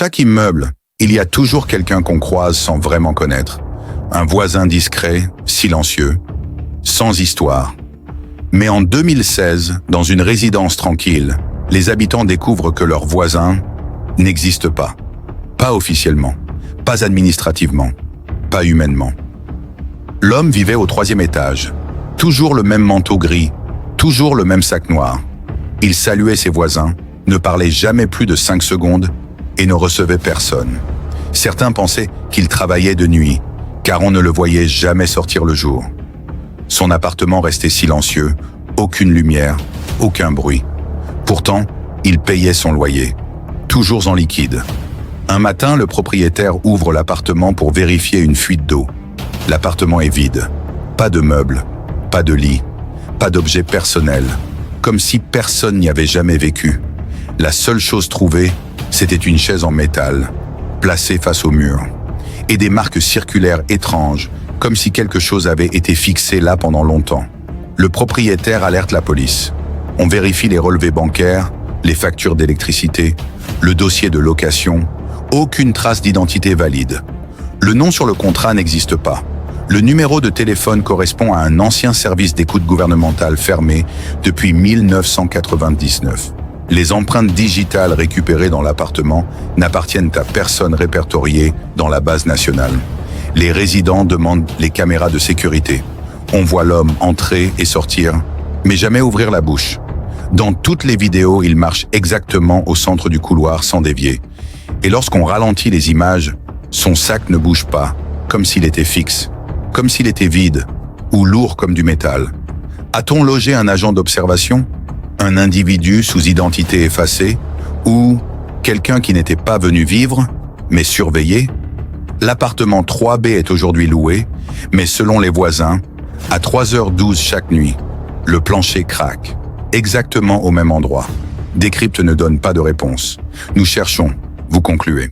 chaque immeuble, il y a toujours quelqu'un qu'on croise sans vraiment connaître. Un voisin discret, silencieux, sans histoire. Mais en 2016, dans une résidence tranquille, les habitants découvrent que leur voisin n'existe pas. Pas officiellement, pas administrativement, pas humainement. L'homme vivait au 3e étage. Toujours le même manteau gris, toujours le même sac noir. Il saluait ses voisins, ne parlait jamais plus de 5 secondes et ne recevait personne. Certains pensaient qu'il travaillait de nuit, car on ne le voyait jamais sortir le jour. Son appartement restait silencieux, aucune lumière, aucun bruit. Pourtant, il payait son loyer, toujours en liquide. Un matin, le propriétaire ouvre l'appartement pour vérifier une fuite d'eau. L'appartement est vide. Pas de meubles, pas de lit, pas d'objets personnels, comme si personne n'y avait jamais vécu. La seule chose trouvée, c'était une chaise en métal, placée face au mur, et des marques circulaires étranges, comme si quelque chose avait été fixé là pendant longtemps. Le propriétaire alerte la police. On vérifie les relevés bancaires, les factures d'électricité, le dossier de location, aucune trace d'identité valide. Le nom sur le contrat n'existe pas. Le numéro de téléphone correspond à un ancien service d'écoute gouvernemental fermé depuis 1999. Les empreintes digitales récupérées dans l'appartement n'appartiennent à personne répertorié dans la base nationale. Les résidents demandent les caméras de sécurité. On voit l'homme entrer et sortir, mais jamais ouvrir la bouche. Dans toutes les vidéos, il marche exactement au centre du couloir sans dévier. Et lorsqu'on ralentit les images, son sac ne bouge pas, comme s'il était fixe, comme s'il était vide ou lourd comme du métal. A-t-on logé un agent d'observation, un individu sous identité effacée ou quelqu'un qui n'était pas venu vivre, mais surveiller? L'appartement 3B est aujourd'hui loué, mais selon les voisins, à 3h12 chaque nuit, le plancher craque, exactement au même endroit. Décrypte ne donne pas de réponse. Nous cherchons, vous concluez.